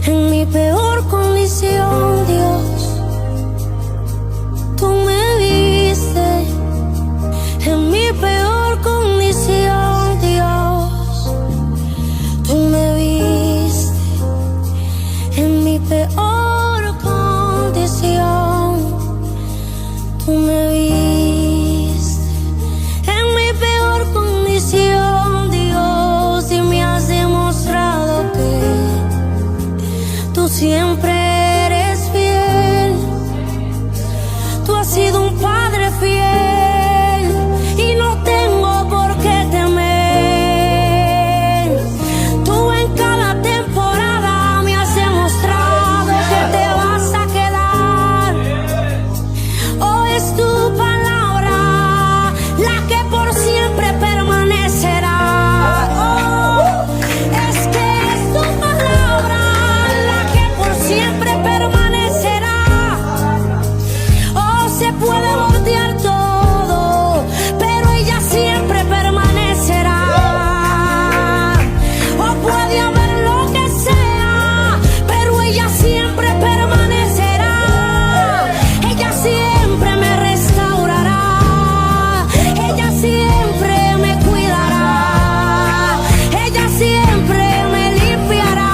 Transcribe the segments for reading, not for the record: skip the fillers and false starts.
En mi peor condición, Dios, tú me viste. En mi peor condición, Dios, tú me viste. En mi peor condición, tú me viste. En mi peor condición, Dios, y me has demostrado que tú siempre eres fiel. Tú has sido un padre fiel y no tengo por qué temer. Tú en cada temporada me has demostrado que te vas a quedar. Oh, es tu palabra la que por siempre permanecerá. Oh, es que es tu palabra la que por siempre permanecerá. Oh, se puede voltear todo, pero ella siempre permanecerá. Oh, puede haber lo que sea, pero ella siempre permanecerá. Ella siempre me restaurará. Ella siempre me cuidará. Ella siempre me limpiará.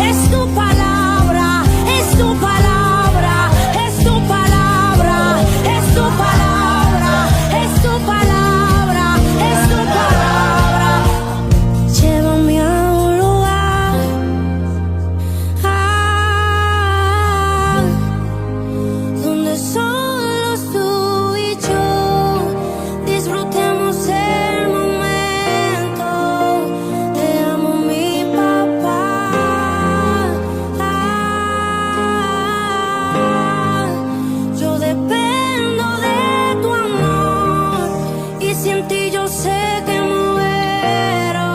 Es tu palabra, es tu palabra, es tu palabra, es tu palabra, es tu palabra, es tu palabra. Llévame a un lugar donde solos tú y yo disfrutemos el momento. Te amo, mi papá. Yo dependo de tu amor y sin ti yo sé que muero.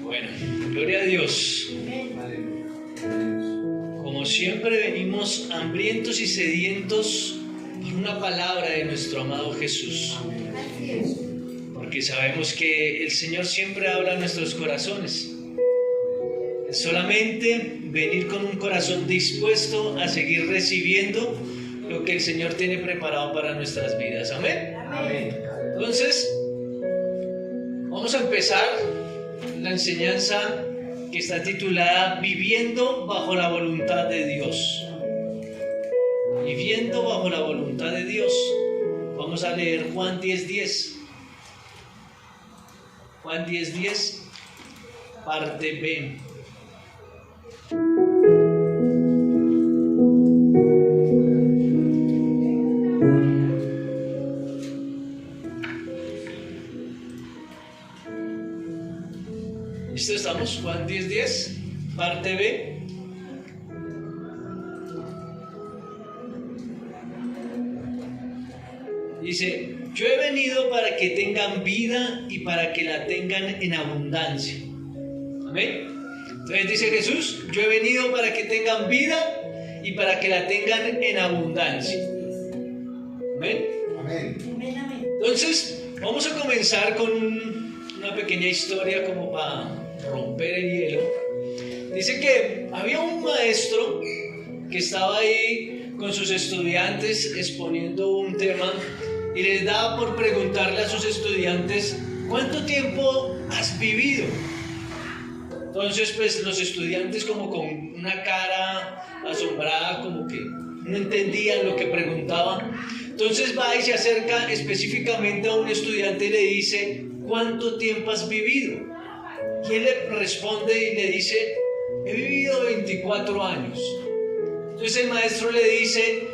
Bueno, gloria a Dios. Como siempre venimos hambrientos y sedientos por una palabra de nuestro amado Jesús. Porque sabemos que el Señor siempre habla a nuestros corazones. Es solamente venir con un corazón dispuesto a seguir recibiendo lo que el Señor tiene preparado para nuestras vidas. Amén. Entonces, vamos a empezar la enseñanza que está titulada Viviendo bajo la voluntad de Dios. Viviendo bajo la voluntad de Dios. Vamos a leer Juan 10:10. Juan 10:10, parte B. ¿Listo? ¿Estamos? Juan 10:10, parte B. Dice, yo he venido para que tengan vida y para que la tengan en abundancia. Amén. Entonces dice Jesús, yo he venido para que tengan vida y para que la tengan en abundancia. Amén. Entonces, vamos a comenzar con una pequeña historia como para romper el hielo. Dice que había un maestro que estaba ahí con sus estudiantes exponiendo un tema y les daba por preguntarle a sus estudiantes, ¿cuánto tiempo has vivido? Entonces, pues los estudiantes como con una cara asombrada, como que no entendían lo que preguntaban. Entonces va y se acerca específicamente a un estudiante y le dice, ¿cuánto tiempo has vivido? Y él le responde y le dice, he vivido 24 años. Entonces el maestro le dice,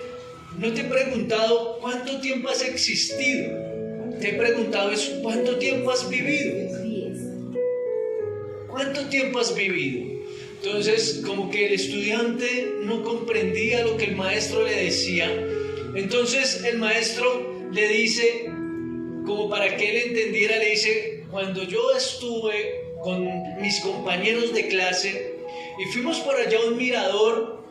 no te he preguntado cuánto tiempo has existido, te he preguntado es cuánto tiempo has vivido. ¿Cuánto tiempo has vivido? Entonces como que el estudiante no comprendía lo que el maestro le decía. Entonces el maestro le dice, como para que él entendiera, le dice, cuando yo estuve con mis compañeros de clase y fuimos por allá a un mirador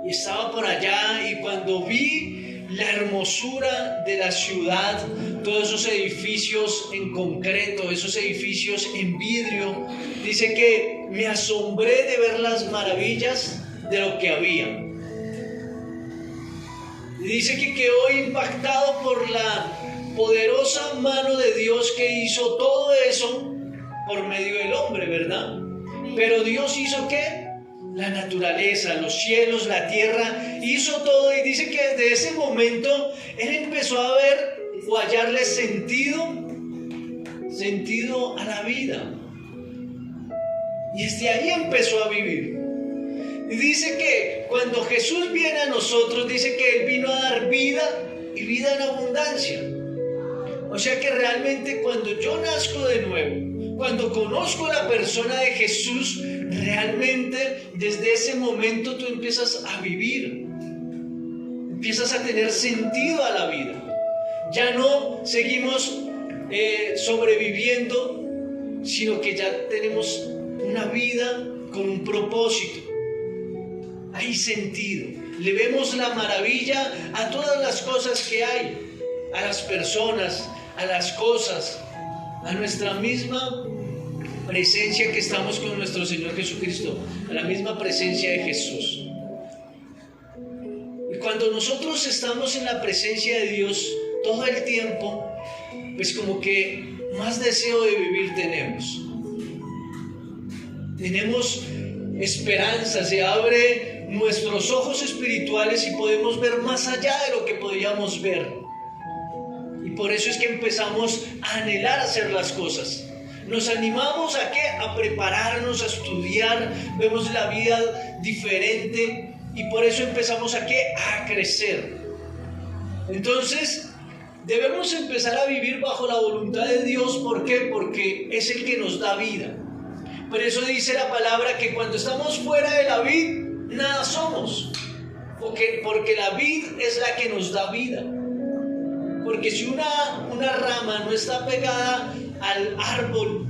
y estaba por allá y cuando vi la hermosura de la ciudad, todos esos edificios en concreto, esos edificios en vidrio. Dice que me asombré de ver las maravillas de lo que había. Y dice que quedó impactado por la poderosa mano de Dios que hizo todo eso por medio del hombre, ¿verdad? Pero Dios hizo ¿qué? La naturaleza, los cielos, la tierra, hizo todo, y dice que desde ese momento él empezó a ver o a hallarle sentido a la vida. Y desde ahí empezó a vivir. Y dice que cuando Jesús viene a nosotros, dice que Él vino a dar vida y vida en abundancia. O sea que realmente cuando yo nazco de nuevo, cuando conozco la persona de Jesús, realmente desde ese momento tú empiezas a vivir, empiezas a tener sentido a la vida. Ya no seguimos sobreviviendo, sino que ya tenemos una vida con un propósito. Hay sentido. Le vemos la maravilla a todas las cosas que hay, a las personas, a las cosas, a nuestra misma presencia que estamos con nuestro Señor Jesucristo, a la misma presencia de Jesús. Y cuando nosotros estamos en la presencia de Dios todo el tiempo, pues como que más deseo de vivir tenemos. Tenemos esperanza, se abre nuestros ojos espirituales y podemos ver más allá de lo que podíamos ver. Y por eso es que empezamos a anhelar hacer las cosas. Nos animamos ¿a qué? A prepararnos, a estudiar, vemos la vida diferente y por eso empezamos ¿a qué? A crecer. Entonces, debemos empezar a vivir bajo la voluntad de Dios. ¿Por qué? Porque es el que nos da vida. Por eso dice la palabra que cuando estamos fuera de la vid, nada somos. Porque la vid es la que nos da vida. Porque si una rama no está pegada al árbol,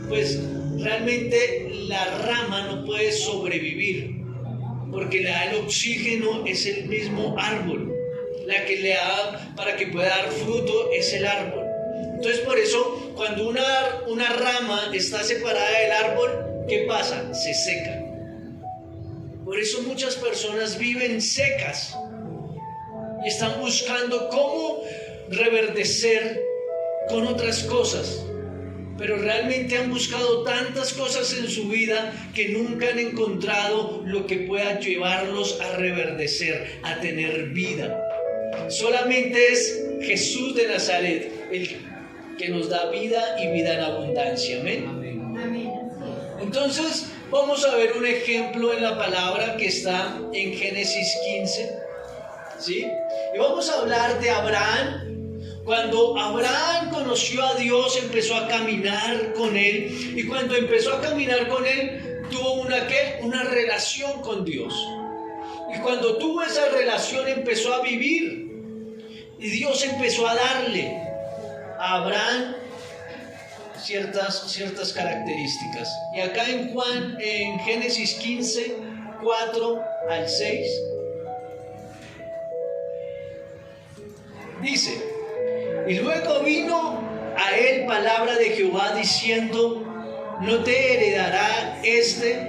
pues realmente la rama no puede sobrevivir. Porque la da el oxígeno es el mismo árbol. La que le da para que pueda dar fruto es el árbol. Entonces por eso cuando una rama está separada del árbol, ¿qué pasa? Se seca. Por eso muchas personas viven secas y están buscando cómo reverdecer con otras cosas, pero realmente han buscado tantas cosas en su vida que nunca han encontrado lo que pueda llevarlos a reverdecer, a tener vida. Solamente es Jesús de Nazaret el que nos da vida y vida en abundancia. Amén. Amén. Entonces vamos a ver un ejemplo en la palabra que está en Génesis 15, ¿sí? Y vamos a hablar de Abraham. Cuando Abraham conoció a Dios, empezó a caminar con Él. Y cuando empezó a caminar con Él, tuvo una relación con Dios. Y cuando tuvo esa relación, empezó a vivir. Y Dios empezó a darle a Abraham ciertas características. Y acá en Génesis 15, 4 al 6, dice: y luego vino a él palabra de Jehová diciendo: no te heredará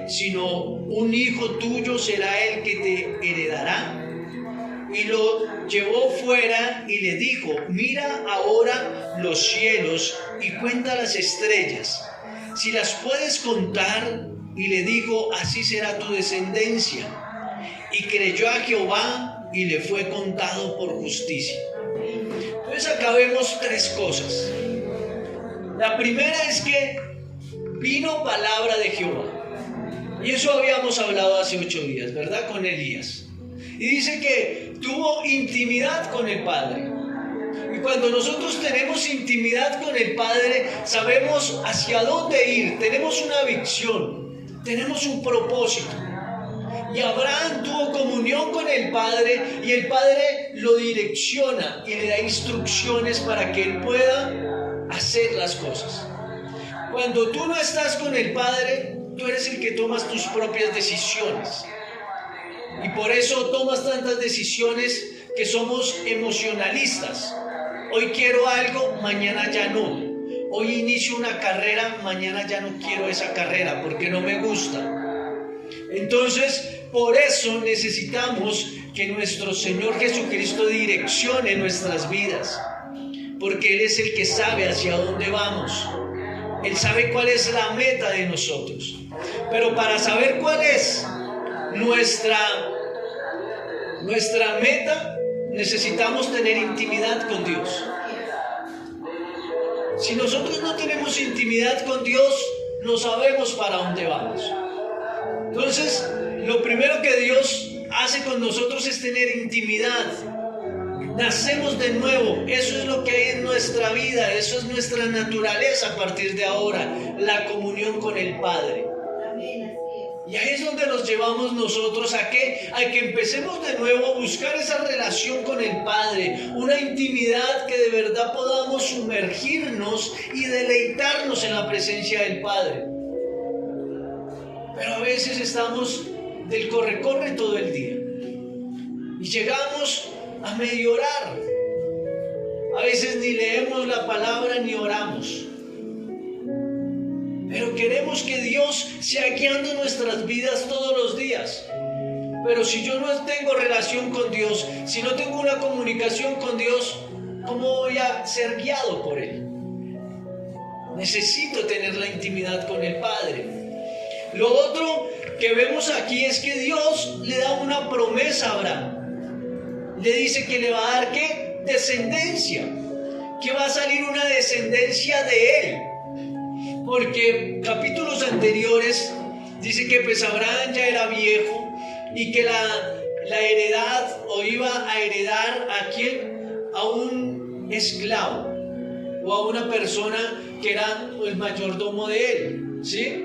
sino un hijo tuyo será el que te heredará. Y lo llevó fuera y le dijo: mira ahora los cielos y cuenta las estrellas, si las puedes contar. Y le dijo: así será tu descendencia. Y creyó a Jehová y le fue contado por justicia. Entonces acá vemos tres cosas. La primera es que vino palabra de Jehová. Y eso habíamos hablado hace 8 días, ¿verdad? Con Elías. Y dice que tuvo intimidad con el Padre. Y cuando nosotros tenemos intimidad con el Padre, sabemos hacia dónde ir. Tenemos una visión, tenemos un propósito. Y Abraham tuvo comunión con el Padre y el Padre lo direcciona y le da instrucciones para que él pueda hacer las cosas. Cuando tú no estás con el Padre, tú eres el que tomas tus propias decisiones. Y por eso tomas tantas decisiones que somos emocionalistas. Hoy quiero algo, mañana ya no. Hoy inicio una carrera, mañana ya no quiero esa carrera porque no me gusta. Entonces, por eso necesitamos que nuestro Señor Jesucristo direccione nuestras vidas, porque Él es el que sabe hacia dónde vamos. Él sabe cuál es la meta de nosotros. Pero para saber cuál es nuestra meta, necesitamos tener intimidad con Dios. Si nosotros no tenemos intimidad con Dios, no sabemos para dónde vamos. Entonces, lo primero que Dios hace con nosotros es tener intimidad. Nacemos de nuevo. Eso es lo que hay en nuestra vida. Eso es nuestra naturaleza a partir de ahora. La comunión con el Padre. Y ahí es donde nos llevamos nosotros a que empecemos de nuevo a buscar esa relación con el Padre, una intimidad que de verdad podamos sumergirnos y deleitarnos en la presencia del Padre. Pero a veces estamos del corre-corre todo el día y llegamos a medio orar. A veces ni leemos la palabra ni oramos. Pero queremos que Dios sea guiando nuestras vidas todos los días. Pero si yo no tengo relación con Dios, si no tengo una comunicación con Dios, ¿cómo voy a ser guiado por Él? Necesito tener la intimidad con el Padre. Lo otro que vemos aquí es que Dios le da una promesa a Abraham. Le dice que le va a dar, ¿qué? Descendencia. Que va a salir una descendencia de él. Porque capítulos anteriores dice que pues Abraham ya era viejo y que la heredad, o iba a heredar a quién, a un esclavo o a una persona que era el mayordomo de él, ¿sí?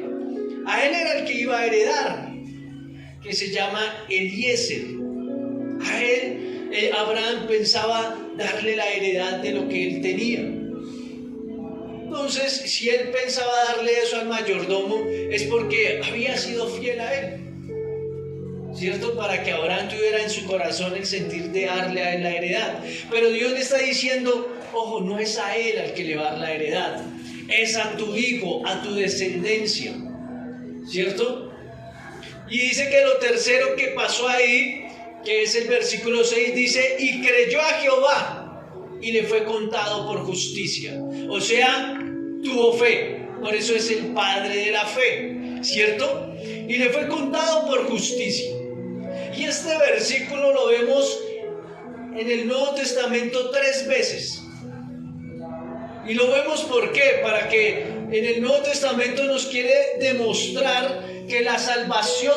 A él era el que iba a heredar, que se llama Eliezer. A él, Abraham pensaba darle la heredad de lo que él tenía. Entonces, si él pensaba darle eso al mayordomo, es porque había sido fiel a él, ¿cierto? Para que Abraham tuviera en su corazón el sentir de darle a él la heredad. Pero Dios le está diciendo, ojo, no es a él al que le va a dar la heredad, es a tu hijo, a tu descendencia, ¿cierto? Y dice que lo tercero que pasó ahí, que es el versículo 6, dice, y creyó a Jehová y le fue contado por justicia. O sea, tuvo fe, por eso es el padre de la fe, ¿cierto? Y le fue contado por justicia. Y este versículo lo vemos en el Nuevo Testamento 3 veces. Y lo vemos ¿por qué? Para que en el Nuevo Testamento nos quiere demostrar que la salvación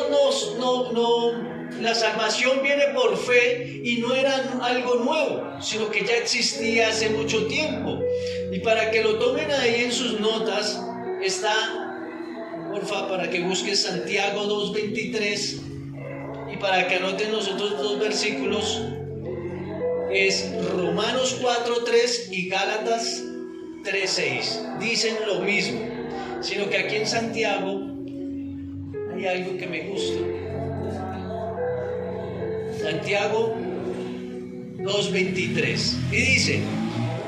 la salvación viene por fe y no era algo nuevo, sino que ya existía hace mucho tiempo. Y para que lo tomen ahí en sus notas, está, porfa, para que busques Santiago 2:23, y para que anoten los otros dos versículos, es Romanos 4:3 y Gálatas 3:6. Dicen lo mismo, sino que aquí en Santiago hay algo que me gusta. Santiago 2:23, y dice,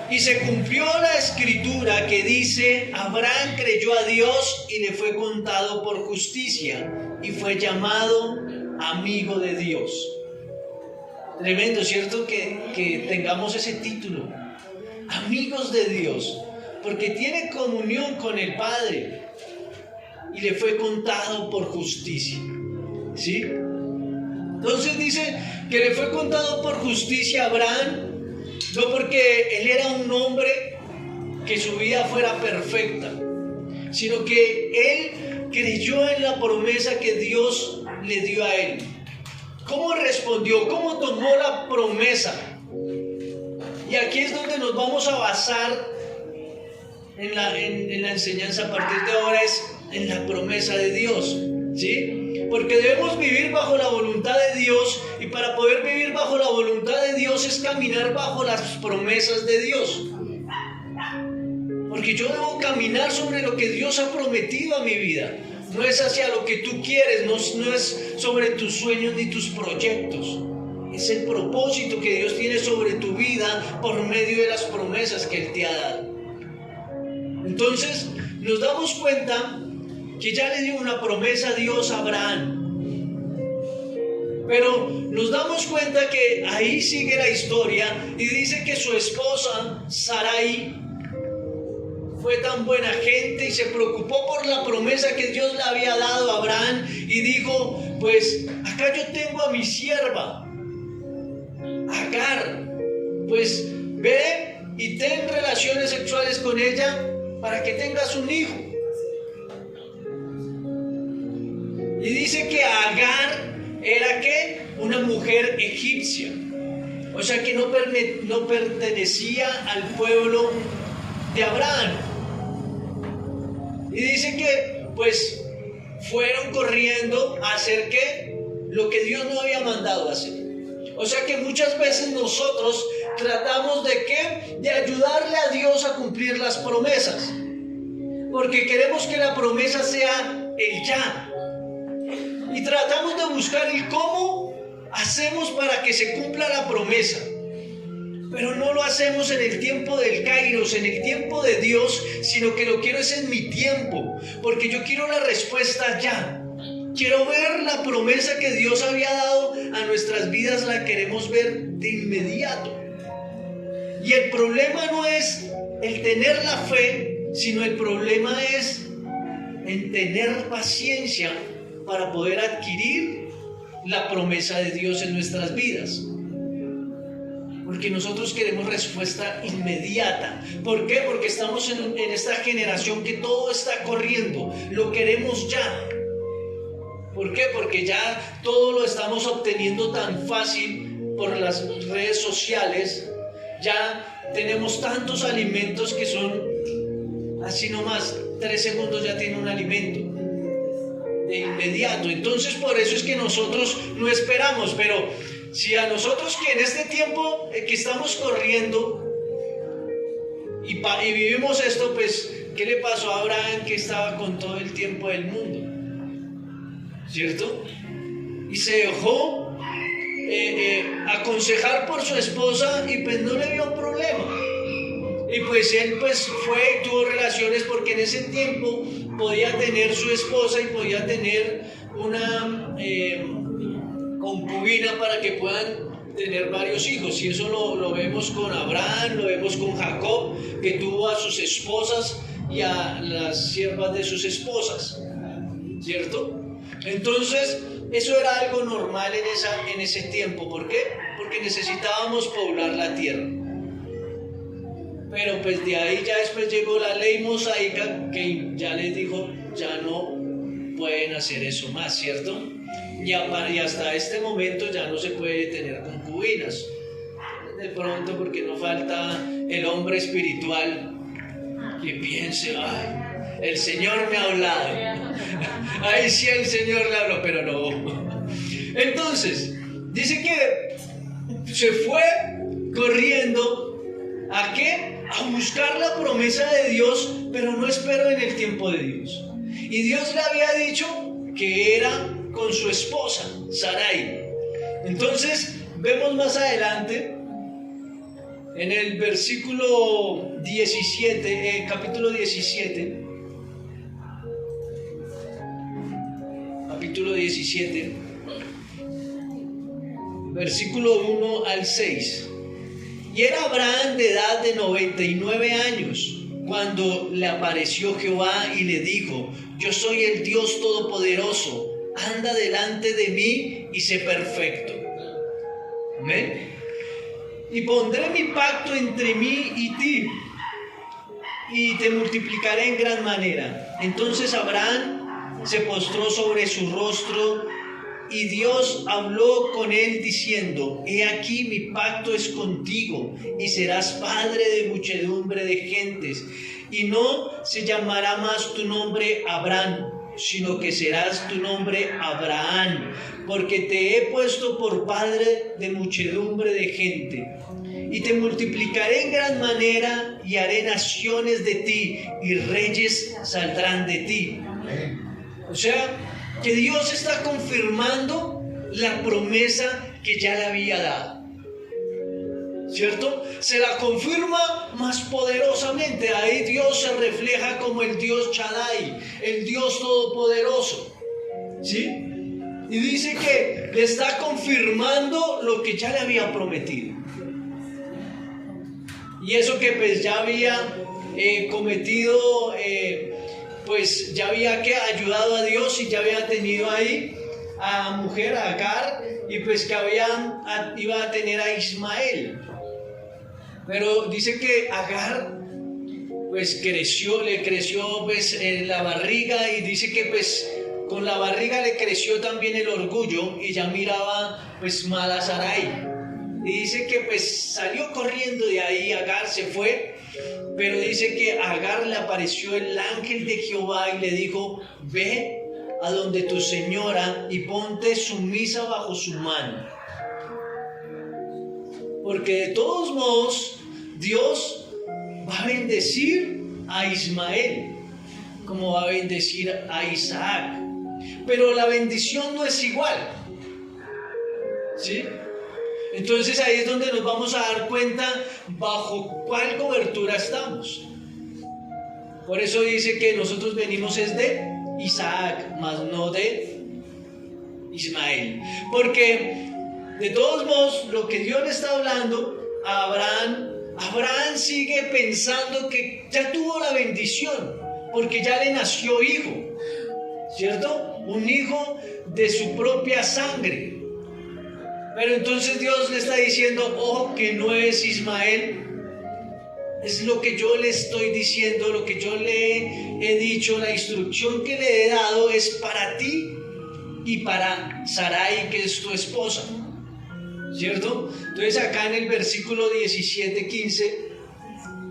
y se cumplió la escritura que dice, Abraham creyó a Dios y le fue contado por justicia y fue llamado amigo de Dios. Tremendo, ¿cierto? Que tengamos ese título, amigos de Dios, porque tiene comunión con el Padre y le fue contado por justicia, ¿sí? Entonces dice que le fue contado por justicia a Abraham, no porque él era un hombre que su vida fuera perfecta, sino que él creyó en la promesa que Dios le dio a él. ¿Cómo respondió? ¿Cómo tomó la promesa? Y aquí es donde nos vamos a basar en la enseñanza a partir de ahora, es en la promesa de Dios, ¿sí? Porque debemos vivir bajo la voluntad de Dios, y para poder vivir bajo la voluntad de Dios es caminar bajo las promesas de Dios. Porque yo debo caminar sobre lo que Dios ha prometido a mi vida. No es hacia lo que tú quieres, no es sobre tus sueños ni tus proyectos. es el propósito que Dios tiene sobre tu vida por medio de las promesas que Él te ha dado. Entonces nos damos cuenta que ya le dio una promesa a Dios a Abraham. Pero nos damos cuenta que ahí sigue la historia y dice que su esposa, Sarai, fue tan buena gente y se preocupó por la promesa que Dios le había dado a Abraham y dijo, pues acá yo tengo a mi sierva, Agar, pues ve y ten relaciones sexuales con ella para que tengas un hijo. Y dice que Agar era ¿qué? Una mujer egipcia, o sea que no pertenecía al pueblo de Abraham. Y dice que pues fueron corriendo a hacer ¿qué? Lo que Dios no había mandado hacer. O sea que muchas veces nosotros tratamos de ¿qué? De ayudarle a Dios a cumplir las promesas, porque queremos que la promesa sea el ya. Y tratamos de buscar el cómo hacemos para que se cumpla la promesa. Pero no lo hacemos en el tiempo del Kairos, en el tiempo de Dios, sino que lo quiero es en mi tiempo. Porque yo quiero la respuesta ya. Quiero ver la promesa que Dios había dado a nuestras vidas, la queremos ver de inmediato. Y el problema no es el tener la fe, sino el problema es en tener paciencia para poder adquirir la promesa de Dios en nuestras vidas. Porque nosotros queremos respuesta inmediata. ¿Por qué? Porque estamos en esta generación que todo está corriendo. Lo queremos ya. ¿Por qué? Porque ya todo lo estamos obteniendo tan fácil por las redes sociales. Ya tenemos tantos alimentos que son así nomás, 3 segundos ya tiene un alimento de inmediato. Entonces por eso es que nosotros no esperamos. Pero si a nosotros que en este tiempo que estamos corriendo y vivimos esto, pues ¿qué le pasó a Abraham, que estaba con todo el tiempo del mundo? ¿Cierto? Y se dejó aconsejar por su esposa y pues no le vio problema. Y pues él pues fue y tuvo relaciones, porque en ese tiempo podía tener su esposa y podía tener una concubina para que puedan tener varios hijos. Y eso lo vemos con Abraham, lo vemos con Jacob, que tuvo a sus esposas y a las siervas de sus esposas, ¿cierto? Entonces eso era algo normal en ese tiempo. ¿Por qué? Porque necesitábamos poblar la tierra. Pero pues de ahí ya después llegó la ley mosaica, que ya les dijo, ya no pueden hacer eso más, ¿cierto? Y hasta este momento ya no se puede tener concubinas. De pronto, porque no falta el hombre espiritual que piense, ay, el Señor me ha hablado. Ay, sí, el Señor le habló, pero no. Entonces, dice que se fue corriendo, ¿a qué? A buscar la promesa de Dios, pero no esperó en el tiempo de Dios. Y Dios le había dicho que era con su esposa, Sarai. Entonces, vemos más adelante, en el versículo 17, capítulo 17, versículo 1 al 6. Y era Abraham de edad de 99 años cuando le apareció Jehová y le dijo: yo soy el Dios Todopoderoso, anda delante de mí y sé perfecto. Amén. Y pondré mi pacto entre mí y ti, y te multiplicaré en gran manera. Entonces Abraham se postró sobre su rostro, y Dios habló con él diciendo: he aquí mi pacto es contigo, y serás padre de muchedumbre de gentes, y no se llamará más tu nombre Abraham, sino que serás tu nombre Abraham, porque te he puesto por padre de muchedumbre de gente. Y te multiplicaré en gran manera, y haré naciones de ti, y reyes saldrán de ti. O sea, que Dios está confirmando la promesa que ya le había dado. ¿Cierto? Se la confirma más poderosamente. Ahí Dios se refleja como el Dios Shaddai, el Dios Todopoderoso. ¿Sí? Y dice que le está confirmando lo que ya le había prometido. Y eso que pues ya había cometido, pues ya había ayudado a Dios y ya había tenido ahí a mujer, a Agar, y pues que iba a tener a Ismael. Pero dice que Agar pues le creció pues en la barriga, y dice que pues con la barriga le creció también el orgullo y ya miraba pues mal a Sarai. Y dice que pues salió corriendo de ahí, Agar se fue, pero dice que a Agar le apareció el ángel de Jehová y le dijo: ve a donde tu señora y ponte sumisa bajo su mano. Porque de todos modos Dios va a bendecir a Ismael, como va a bendecir a Isaac. Pero la bendición no es igual, ¿sí? Entonces ahí es donde nos vamos a dar cuenta bajo cuál cobertura estamos. Por eso dice que nosotros venimos es de Isaac, mas no de Ismael. Porque de todos modos, lo que Dios le está hablando a Abraham sigue pensando que ya tuvo la bendición, porque ya le nació hijo, ¿cierto? Un hijo de su propia sangre. Pero entonces Dios le está diciendo: ojo, que no es Ismael. Es lo que yo le estoy diciendo, lo que yo le he dicho, la instrucción que le he dado es para ti y para Sarai, que es tu esposa. ¿Cierto? Entonces acá en el versículo 17-15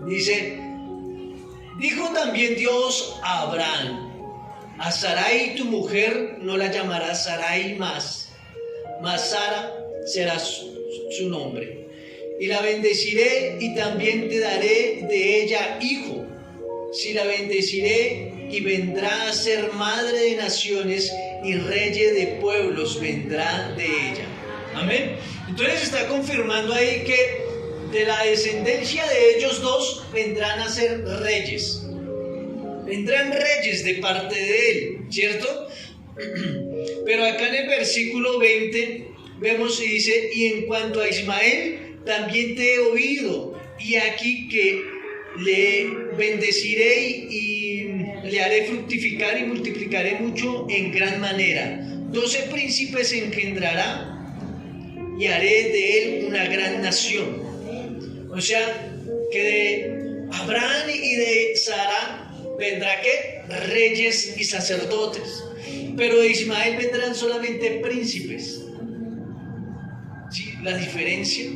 dice: dijo también Dios a Abraham: a Sarai tu mujer no la llamarás Sarai más, mas Sara será su nombre. Y la bendeciré y también te daré de ella hijo. Si la bendeciré y vendrá a ser madre de naciones y reyes de pueblos vendrá de ella. Amén. Entonces está confirmando ahí que de la descendencia de ellos dos vendrán a ser reyes. Vendrán reyes de parte de él, ¿cierto? Pero acá en el versículo 20 vemos y dice: y en cuanto a Ismael, también te he oído, y aquí que le bendeciré y le haré fructificar y multiplicaré mucho en gran manera. 12 príncipes engendrará y haré de él una gran nación. O sea, que de Abraham y de Sara vendrá ¿qué? Reyes y sacerdotes. Pero de Ismael vendrán solamente príncipes. ¿Sí? La diferencia.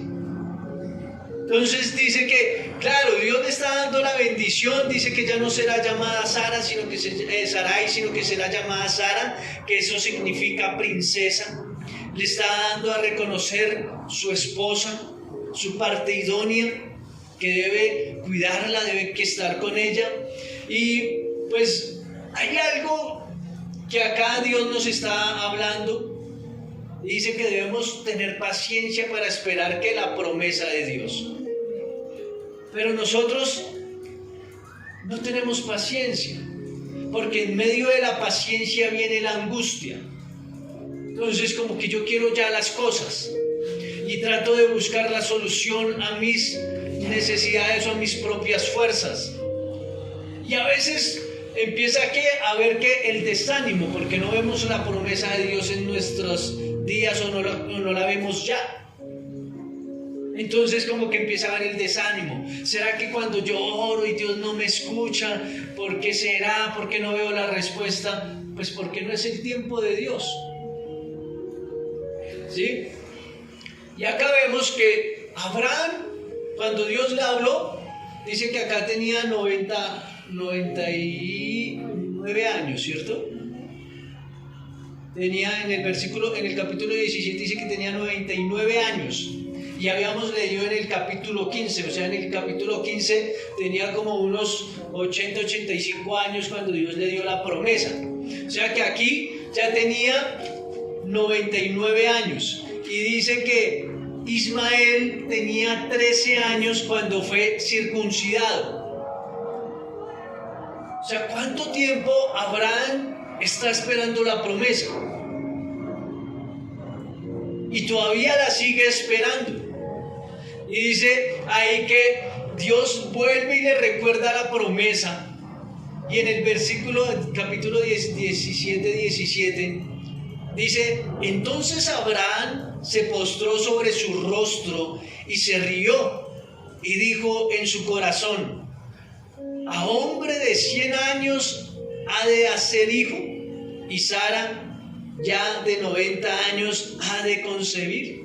Entonces dice que, claro, Dios le está dando la bendición, dice que ya no será llamada Sara, sino que Sarai, sino que será llamada Sara, que eso significa princesa. Le está dando a reconocer su esposa, su parte idónea, que debe cuidarla, debe estar con ella. Y pues hay algo que acá Dios nos está hablando. Dice que debemos tener paciencia para esperar que la promesa de Dios. Pero nosotros no tenemos paciencia, porque en medio de la paciencia viene la angustia. Entonces como que yo quiero ya las cosas y trato de buscar la solución a mis necesidades o a mis propias fuerzas. Y a veces empieza a ver que el desánimo, porque no vemos la promesa de Dios en nuestros días o no la vemos ya. Entonces como que empieza a haber el desánimo. ¿Será que cuando yo oro y Dios no me escucha? ¿Por qué será? ¿Por qué no veo la respuesta? Pues porque no es el tiempo de Dios. ¿Sí? Y acá vemos que Abraham, cuando Dios le habló, dice que acá tenía 99 años, ¿cierto? Tenía en el capítulo 17 dice que tenía 99 años. Y habíamos leído en el capítulo 15, o sea, en el capítulo 15 tenía como unos 80-85 años cuando Dios le dio la promesa. O sea que aquí ya tenía 99 años. Y y dice que Ismael tenía 13 años cuando fue circuncidado. O sea, ¿cuánto tiempo Abraham está esperando la promesa? Y todavía la sigue esperando. Y dice ahí que Dios vuelve y le recuerda la promesa. Y en el capítulo 17, dice: entonces Abraham se postró sobre su rostro y se rió y dijo en su corazón: a hombre de 100 años ha de hacer hijo, y Sara ya de 90 años ha de concebir.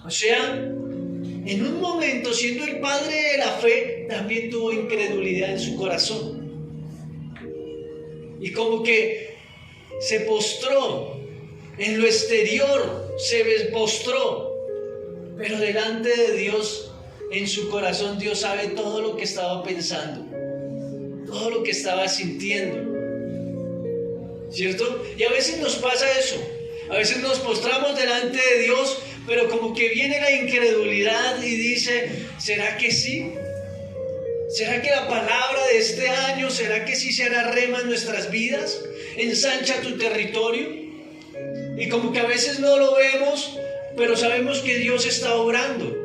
O sea, en un momento, siendo el padre de la fe, también tuvo incredulidad en su corazón. Y como que se postró en lo exterior, se postró, pero delante de Dios, en su corazón, Dios sabe todo lo que estaba pensando, todo lo que estaba sintiendo, ¿cierto? Y a veces nos pasa eso, a veces nos postramos delante de Dios, pero como que viene la incredulidad y dice: ¿será que sí? ¿Será que la palabra de este año, será que sí se hará rema en nuestras vidas? ¿Ensancha tu territorio? Y como que a veces no lo vemos, pero sabemos que Dios está obrando.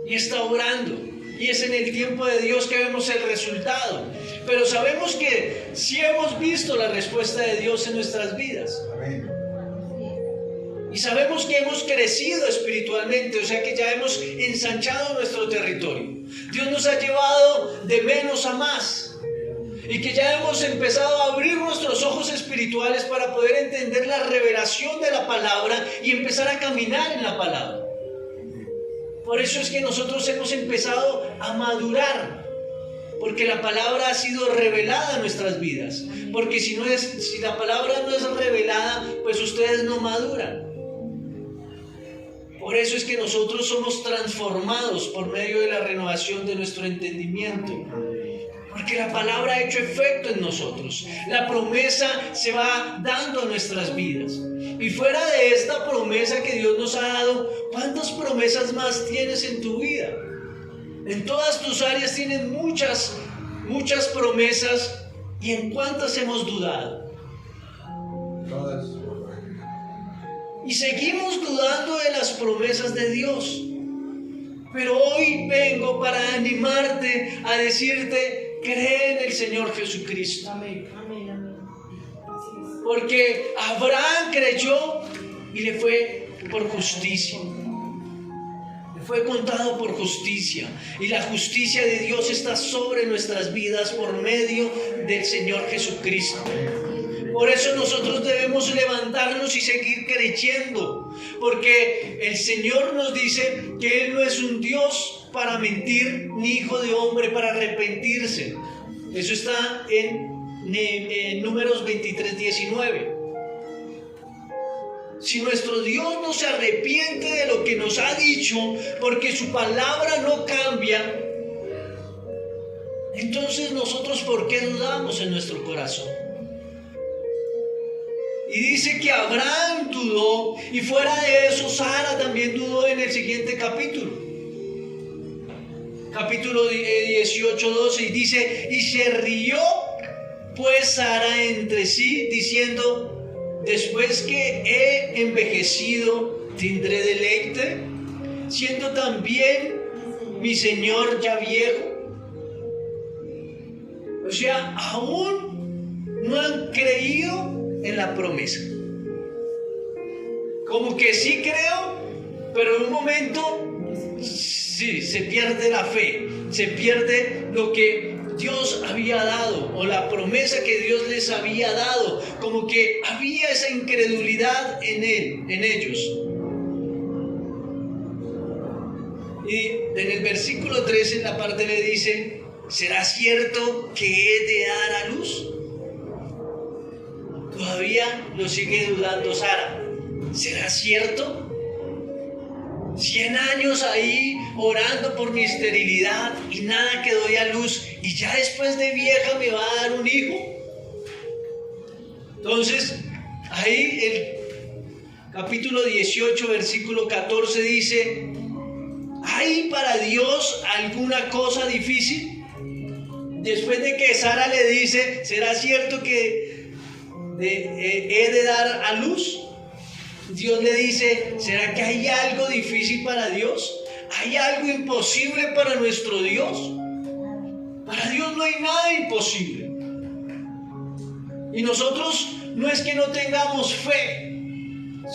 Y está obrando. Y es en el tiempo de Dios que vemos el resultado. Pero sabemos que sí hemos visto la respuesta de Dios en nuestras vidas. Amén. Y sabemos que hemos crecido espiritualmente, o sea que ya hemos ensanchado nuestro territorio. Dios nos ha llevado de menos a más. Y que ya hemos empezado a abrir nuestros ojos espirituales para poder entender la revelación de la palabra y empezar a caminar en la palabra. Por eso es que nosotros hemos empezado a madurar. Porque la palabra ha sido revelada en nuestras vidas. Porque si la palabra no es revelada, pues ustedes no maduran. Por eso es que nosotros somos transformados por medio de la renovación de nuestro entendimiento. Porque la palabra ha hecho efecto en nosotros. La promesa se va dando a nuestras vidas. Y fuera de esta promesa que Dios nos ha dado, ¿cuántas promesas más tienes en tu vida? En todas tus áreas tienes muchas promesas. ¿Y en cuántas hemos dudado? Todas. Y seguimos dudando de las promesas de Dios. Pero hoy vengo para animarte, a decirte: cree en el Señor Jesucristo. Amén, amén, amén. Porque Abraham creyó y le fue por justicia. Le fue contado por justicia. Y la justicia de Dios está sobre nuestras vidas por medio del Señor Jesucristo. Por eso nosotros debemos levantarnos y seguir creyendo, porque el Señor nos dice que Él no es un Dios para mentir, ni hijo de hombre para arrepentirse. Eso está en Números 23:19. Si nuestro Dios no se arrepiente de lo que nos ha dicho, porque su palabra no cambia, entonces nosotros, ¿por qué dudamos en nuestro corazón? Y dice que Abraham dudó, y fuera de eso Sara también dudó en el siguiente capítulo. Capítulo 18:12, y dice: y se rió pues Sara entre sí, diciendo: después que he envejecido, ¿tendré deleite? Siendo también mi Señor ya viejo. O sea, aún no han creído en la promesa. Como que sí creo, pero en un momento sí, se pierde la fe, se pierde lo que Dios había dado, o la promesa que Dios les había dado. Como que había esa incredulidad en ellos. Y en el versículo 13, en la parte B, dice: ¿será cierto que he de dar a luz? Todavía lo sigue dudando Sara. ¿Será cierto? 100 años ahí orando por mi esterilidad y nada que doy a luz, y ya después de vieja me va a dar un hijo. Entonces ahí capítulo 18, versículo 14 dice: ¿hay para Dios alguna cosa difícil? Después de que Sara le dice: ¿será cierto que he de dar a luz? Dios le dice: ¿será que hay algo difícil para Dios? ¿Hay algo imposible para nuestro Dios? Para Dios no hay nada imposible. Y nosotros no es que no tengamos fe,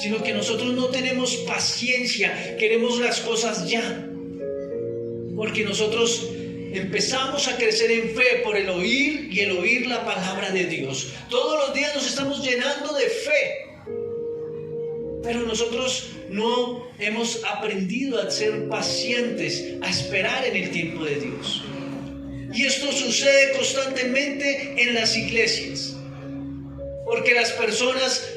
sino que nosotros no tenemos paciencia, queremos las cosas ya. Porque nosotros empezamos a crecer en fe por el oír y el oír la palabra de Dios. Todos los días nos estamos llenando de fe, pero nosotros no hemos aprendido a ser pacientes, a esperar en el tiempo de Dios. Y esto sucede constantemente en las iglesias, porque las personas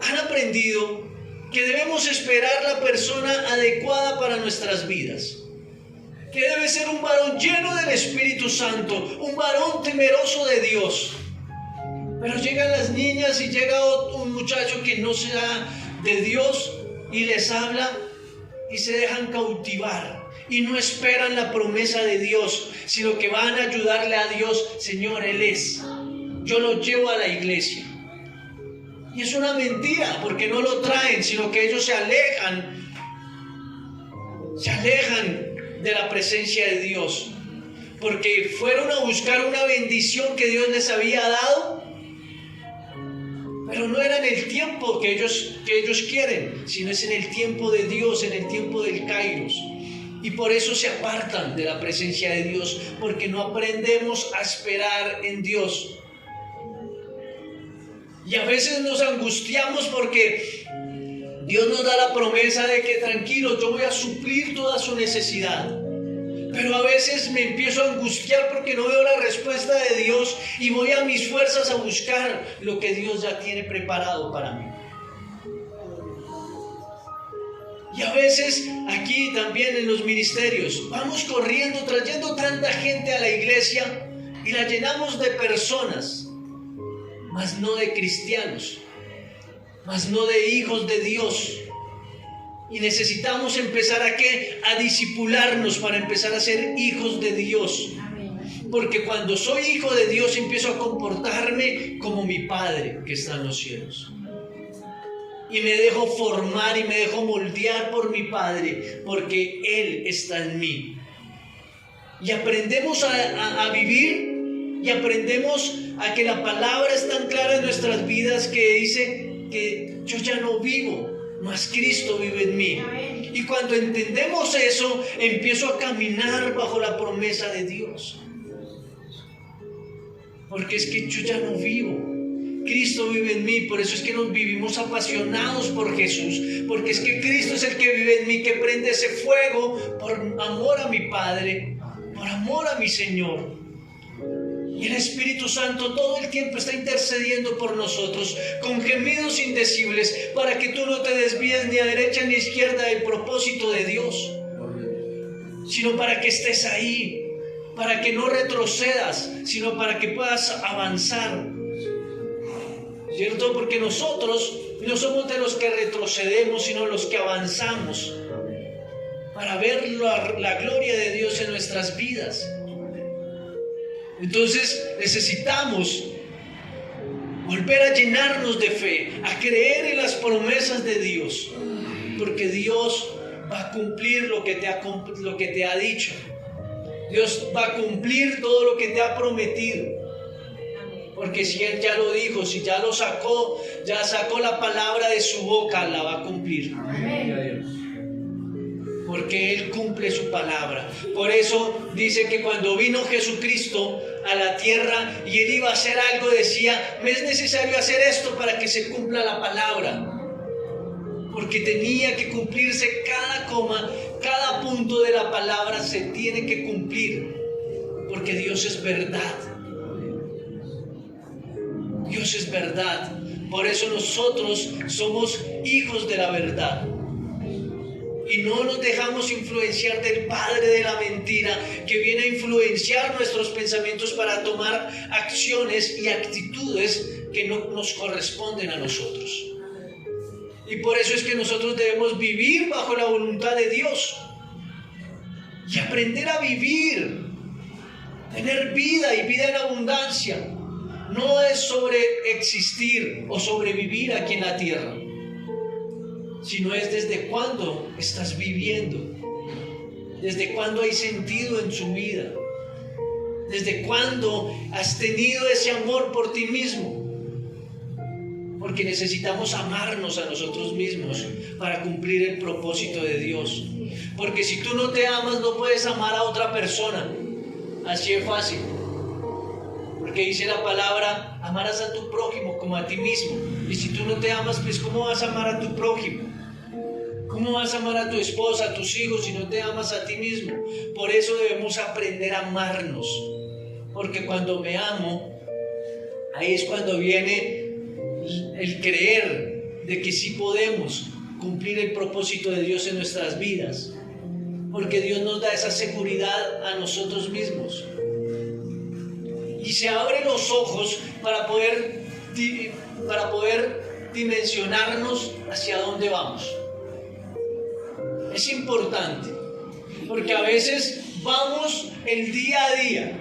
han aprendido que debemos esperar la persona adecuada para nuestras vidas, que debe ser un varón lleno del Espíritu Santo, un varón temeroso de Dios. Pero llegan las niñas y llega un muchacho que no sea de Dios y les habla y se dejan cautivar y no esperan la promesa de Dios, sino que van a ayudarle a Dios. Señor, Él es, yo lo llevo a la iglesia. Y es una mentira, porque no lo traen, sino que ellos se alejan de la presencia de Dios, porque fueron a buscar una bendición que Dios les había dado, pero no era en el tiempo que ellos quieren, sino es en el tiempo de Dios, en el tiempo del Kairos. Y por eso se apartan de la presencia de Dios, porque no aprendemos a esperar en Dios. Y a veces nos angustiamos porque Dios nos da la promesa de que tranquilo, yo voy a suplir toda su necesidad. Pero a veces me empiezo a angustiar porque no veo la respuesta de Dios y voy a mis fuerzas a buscar lo que Dios ya tiene preparado para mí. Y a veces aquí también en los ministerios vamos corriendo, trayendo tanta gente a la iglesia y la llenamos de personas, mas no de cristianos, mas no de hijos de Dios. Y necesitamos empezar a discipularnos para empezar a ser hijos de Dios. Porque cuando soy hijo de Dios empiezo a comportarme como mi Padre que está en los cielos. Y me dejo formar y me dejo moldear por mi Padre, porque Él está en mí. Y aprendemos a vivir y aprendemos a que la palabra es tan clara en nuestras vidas que dice que yo ya no vivo, mas Cristo vive en mí. Y cuando entendemos eso, empiezo a caminar bajo la promesa de Dios. Porque es que yo ya no vivo, Cristo vive en mí. Por eso es que nos vivimos apasionados por Jesús, porque es que Cristo es el que vive en mí, que prende ese fuego por amor a mi Padre, por amor a mi Señor. Y el Espíritu Santo todo el tiempo está intercediendo por nosotros con gemidos indecibles para que tú no te desvíes ni a derecha ni a izquierda del propósito de Dios, sino para que estés ahí, para que no retrocedas, sino para que puedas avanzar, ¿cierto? Porque nosotros no somos de los que retrocedemos, sino los que avanzamos para ver la gloria de Dios en nuestras vidas. Entonces necesitamos volver a llenarnos de fe, a creer en las promesas de Dios, porque Dios va a cumplir lo que te ha dicho. Dios va a cumplir todo lo que te ha prometido, porque si Él ya lo dijo, si ya lo sacó, ya sacó la palabra de su boca, la va a cumplir. Porque Él cumple su palabra. Por eso dice que cuando vino Jesucristo a la tierra y Él iba a hacer algo, decía: me es necesario hacer esto para que se cumpla la palabra. Porque tenía que cumplirse cada coma, cada punto de la palabra se tiene que cumplir. Porque Dios es verdad. Dios es verdad. Por eso nosotros somos hijos de la verdad. Y no nos dejamos influenciar del padre de la mentira, que viene a influenciar nuestros pensamientos para tomar acciones y actitudes que no nos corresponden a nosotros. Y por eso es que nosotros debemos vivir bajo la voluntad de Dios y aprender a vivir, tener vida y vida en abundancia. No es sobre existir o sobrevivir aquí en la tierra, sino es desde cuándo estás viviendo, desde cuándo hay sentido en su vida, desde cuándo has tenido ese amor por ti mismo. Porque necesitamos amarnos a nosotros mismos para cumplir el propósito de Dios. Porque si tú no te amas, no puedes amar a otra persona. Así es fácil. Porque dice la palabra, amarás a tu prójimo como a ti mismo. Y si tú no te amas, pues ¿cómo vas a amar a tu prójimo? ¿Cómo vas a amar a tu esposa, a tus hijos, si no te amas a ti mismo? Por eso debemos aprender a amarnos. Porque cuando me amo, ahí es cuando viene el creer de que sí podemos cumplir el propósito de Dios en nuestras vidas, porque Dios nos da esa seguridad a nosotros mismos y se abren los ojos para poder dimensionarnos hacia dónde vamos. Es importante, porque a veces vamos el día a día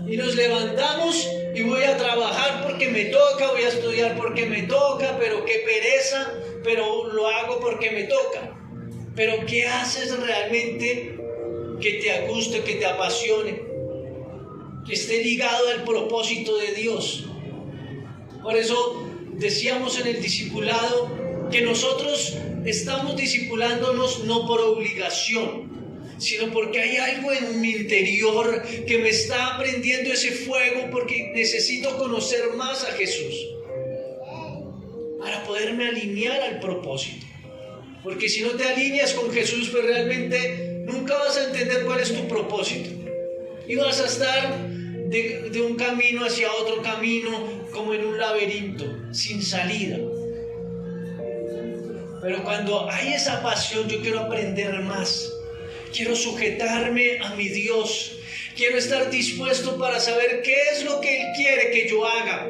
y nos levantamos y voy a trabajar porque me toca, voy a estudiar porque me toca, pero qué pereza, pero lo hago porque me toca. Pero ¿qué haces realmente que te guste, que te apasione, que esté ligado al propósito de Dios? Por eso decíamos en el discipulado que nosotros estamos discipulándonos no por obligación, sino porque hay algo en mi interior que me está prendiendo ese fuego, porque necesito conocer más a Jesús para poderme alinear al propósito. Porque si no te alineas con Jesús, pues realmente nunca vas a entender cuál es tu propósito y vas a estar de un camino hacia otro camino, como en un laberinto sin salida. Pero cuando hay esa pasión, yo quiero aprender más. Quiero sujetarme a mi Dios. Quiero estar dispuesto para saber qué es lo que Él quiere que yo haga.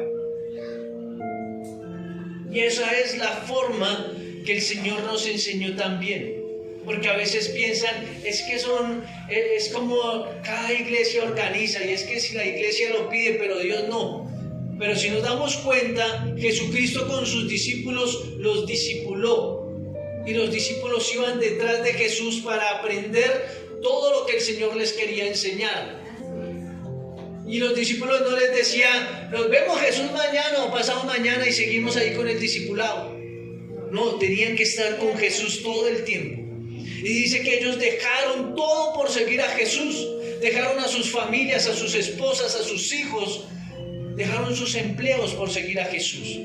Y esa es la forma que el Señor nos enseñó también. Porque a veces piensan, es como cada iglesia organiza, y es que si la iglesia lo pide, pero Dios no. Pero si nos damos cuenta, Jesucristo con sus discípulos los discipuló. Y los discípulos iban detrás de Jesús para aprender todo lo que el Señor les quería enseñar. Y los discípulos no les decían, nos vemos Jesús mañana o pasado mañana y seguimos ahí con el discipulado. No, tenían que estar con Jesús todo el tiempo. Y dice que ellos dejaron todo por seguir a Jesús. Dejaron a sus familias, a sus esposas, a sus hijos. Dejaron sus empleos por seguir a Jesús.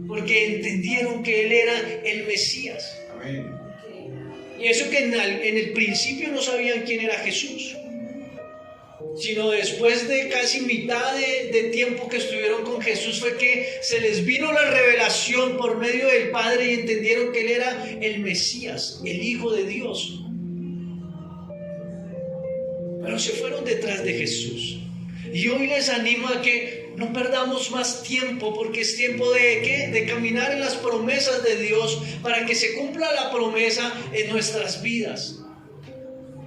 Porque entendieron que Él era el Mesías. Amén. Y eso que en el principio no sabían quién era Jesús, sino después de casi mitad de tiempo que estuvieron con Jesús fue que se les vino la revelación por medio del Padre y entendieron que Él era el Mesías, el Hijo de Dios. Pero se fueron detrás de Jesús. Y hoy les animo a que no perdamos más tiempo, porque es tiempo de ¿qué? De caminar en las promesas de Dios para que se cumpla la promesa en nuestras vidas.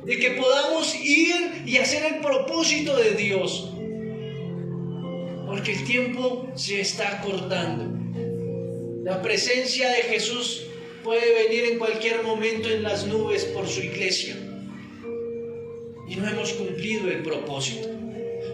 De que podamos ir y hacer el propósito de Dios. Porque el tiempo se está acortando. La presencia de Jesús puede venir en cualquier momento en las nubes por su iglesia. Y no hemos cumplido el propósito.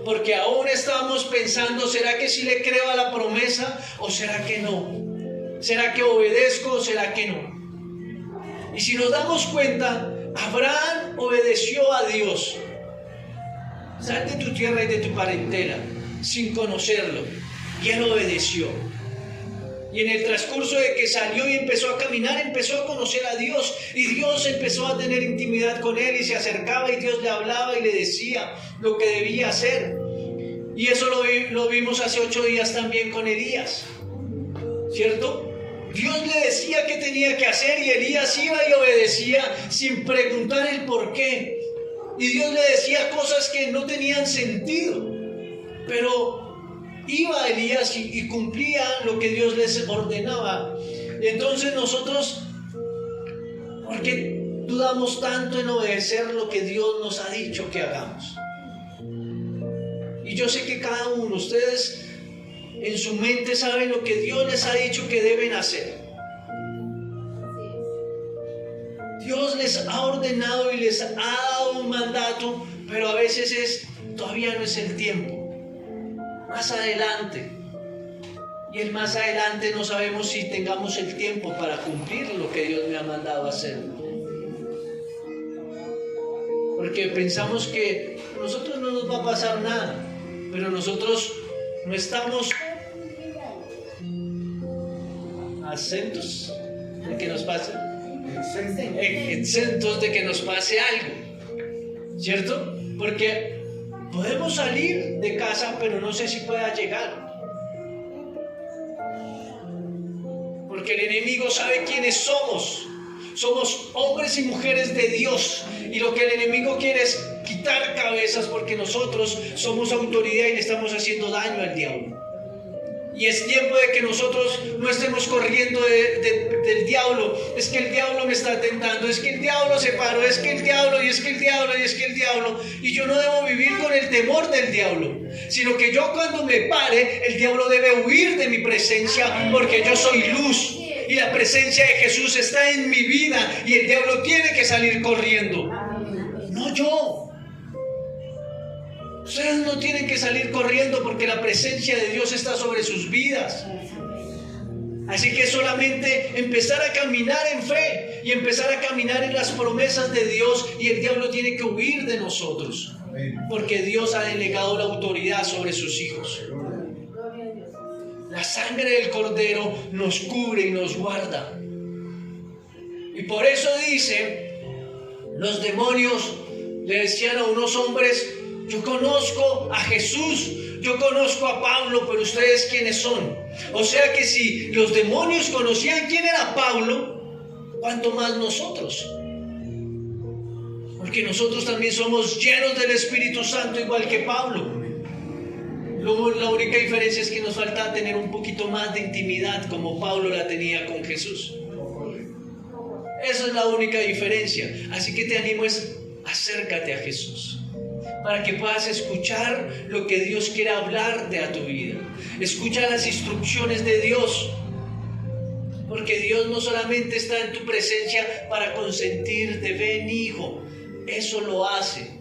Porque aún estamos pensando, ¿será que sí le creo a la promesa o será que no? ¿Será que obedezco o será que no? Y si nos damos cuenta, Abraham obedeció a Dios. Sal de tu tierra y de tu parentela sin conocerlo. Y él obedeció. Y en el transcurso de que salió y empezó a caminar, empezó a conocer a Dios. Y Dios empezó a tener intimidad con él y se acercaba y Dios le hablaba y le decía lo que debía hacer. Y eso lo vimos hace 8 días también con Elías. ¿Cierto? Dios le decía qué tenía que hacer y Elías iba y obedecía sin preguntar el por qué. Y Dios le decía cosas que no tenían sentido. Pero iba Elías y cumplía lo que Dios les ordenaba. Entonces nosotros, ¿por qué dudamos tanto en obedecer lo que Dios nos ha dicho que hagamos? Y yo sé que cada uno de ustedes en su mente saben lo que Dios les ha dicho que deben hacer. Dios les ha ordenado y les ha dado un mandato, pero a veces todavía no es el tiempo. Más adelante. Y el más adelante no sabemos si tengamos el tiempo para cumplir lo que Dios me ha mandado hacer. Porque pensamos que a nosotros no nos va a pasar nada, pero nosotros no estamos exentos de que nos pase, exentos de que nos pase algo, ¿cierto? Porque podemos salir de casa, pero no sé si pueda llegar. Porque el enemigo sabe quiénes somos. Somos hombres y mujeres de Dios. Y lo que el enemigo quiere es quitar cabezas porque nosotros somos autoridad y le estamos haciendo daño al diablo. Y es tiempo de que nosotros no estemos corriendo del diablo. Es que el diablo me está tentando, es que el diablo se paró, es que el diablo, y es que el diablo, y es que el diablo. Y yo no debo vivir con el temor del diablo, sino que yo cuando me pare, el diablo debe huir de mi presencia, porque yo soy luz. Y la presencia de Jesús está en mi vida, y el diablo tiene que salir corriendo. No yo. Ustedes no tienen que salir corriendo porque la presencia de Dios está sobre sus vidas. Así que solamente empezar a caminar en fe y empezar a caminar en las promesas de Dios, y el diablo tiene que huir de nosotros, porque Dios ha delegado la autoridad sobre sus hijos. La sangre del Cordero nos cubre y nos guarda. Y por eso dice, los demonios le decían a unos hombres: yo conozco a Jesús, yo conozco a Pablo, pero ustedes ¿quiénes son? O sea que si los demonios conocían quién era Pablo, ¿cuánto más nosotros? Porque nosotros también somos llenos del Espíritu Santo igual que Pablo. La única diferencia es que nos falta tener un poquito más de intimidad como Pablo la tenía con Jesús. Esa es la única diferencia. Así que te animo es: acércate a Jesús, para que puedas escuchar lo que Dios quiere hablarte a tu vida. Escucha las instrucciones de Dios, porque Dios no solamente está en tu presencia para consentirte, ven hijo, eso lo hace,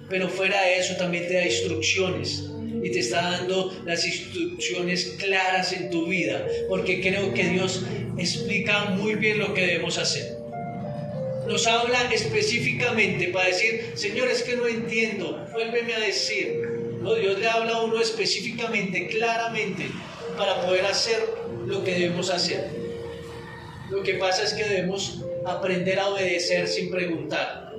pero fuera de eso también te da instrucciones, y te está dando las instrucciones claras en tu vida, porque creo que Dios explica muy bien lo que debemos hacer. Nos habla específicamente para decir: Señor, es que no entiendo, vuélveme a decir. No, Dios le habla a uno específicamente, claramente, para poder hacer lo que debemos hacer. Lo que pasa es que debemos aprender a obedecer sin preguntar.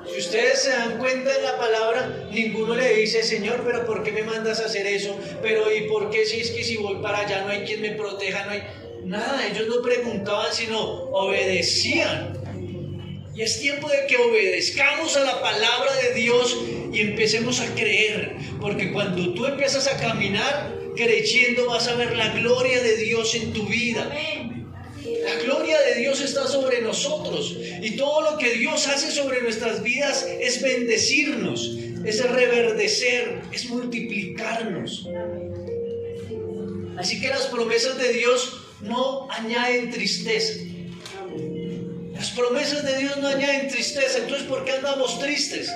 Si ustedes se dan cuenta en la palabra, ninguno le dice: Señor, pero ¿por qué me mandas a hacer eso? Pero ¿y por qué si es que si voy para allá no hay quien me proteja? No hay nada. Ellos no preguntaban, sino obedecían. Y es tiempo de que obedezcamos a la palabra de Dios y empecemos a creer, porque cuando tú empiezas a caminar creyendo, vas a ver la gloria de Dios en tu vida. La gloria de Dios está sobre nosotros, y todo lo que Dios hace sobre nuestras vidas es bendecirnos, es reverdecer, es multiplicarnos. Así que las promesas de Dios no añaden tristeza. Las promesas de Dios no añaden tristeza. Entonces, ¿por qué andamos tristes?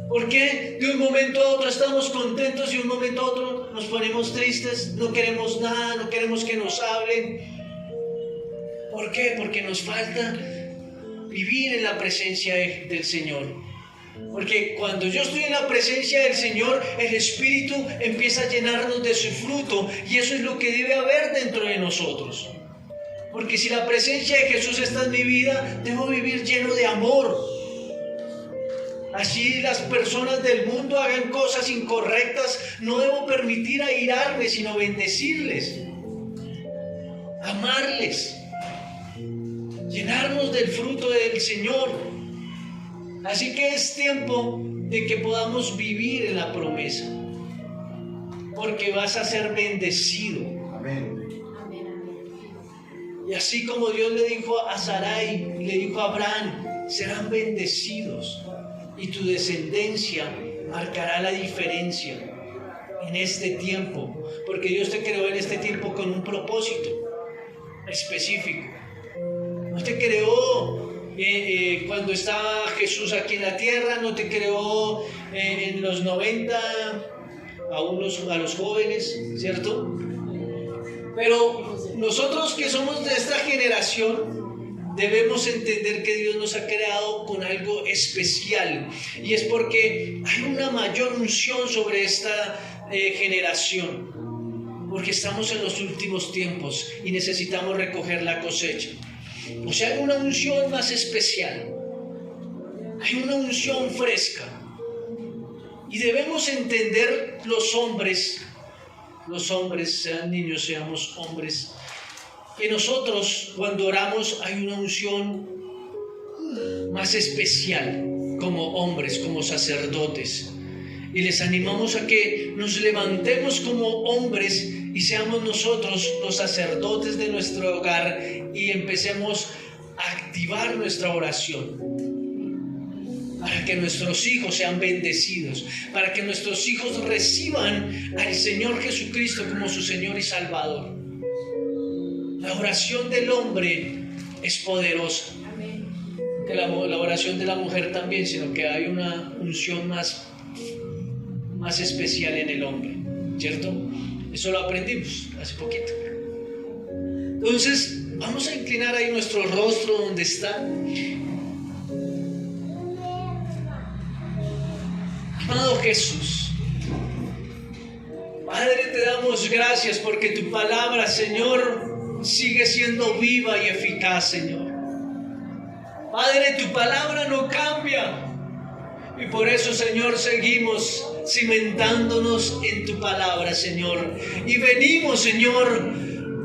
¿Por qué de un momento a otro estamos contentos y de un momento a otro nos ponemos tristes? No queremos nada, no queremos que nos hablen. ¿Por qué? Porque nos falta vivir en la presencia del Señor. Porque cuando yo estoy en la presencia del Señor, el Espíritu empieza a llenarnos de su fruto, y eso es lo que debe haber dentro de nosotros. Porque si la presencia de Jesús está en mi vida, debo vivir lleno de amor. Así las personas del mundo hagan cosas incorrectas, no debo permitir airarme, sino bendecirles, amarles, llenarnos del fruto del Señor. Así que es tiempo de que podamos vivir en la promesa, porque vas a ser bendecido. Amén. Y así como Dios le dijo a Sarai, le dijo a Abraham, serán bendecidos y tu descendencia marcará la diferencia en este tiempo, porque Dios te creó en este tiempo con un propósito específico. No te creó cuando estaba Jesús aquí en la tierra, no te creó en los 90 a los jóvenes, ¿cierto? Pero nosotros que somos de esta generación debemos entender que Dios nos ha creado con algo especial, y es porque hay una mayor unción sobre esta generación, porque estamos en los últimos tiempos y necesitamos recoger la cosecha. O sea, hay una unción más especial, hay una unción fresca, y debemos entender los hombres, sean niños, seamos hombres, que nosotros cuando oramos hay una unción más especial como hombres, como sacerdotes, y les animamos a que nos levantemos como hombres y seamos nosotros los sacerdotes de nuestro hogar y empecemos a activar nuestra oración para que nuestros hijos sean bendecidos, para que nuestros hijos reciban al Señor Jesucristo como su Señor y Salvador. La oración del hombre es poderosa, que la oración de la mujer también, sino que hay una unción más especial en el hombre, ¿cierto? Eso lo aprendimos hace poquito. Entonces, vamos a inclinar ahí nuestro rostro donde está. Amado Jesús, Padre, te damos gracias porque tu palabra, Señor, sigue siendo viva y eficaz, Señor. Padre, tu palabra no cambia. Y por eso, Señor, seguimos cimentándonos en tu palabra, Señor. Y venimos, Señor,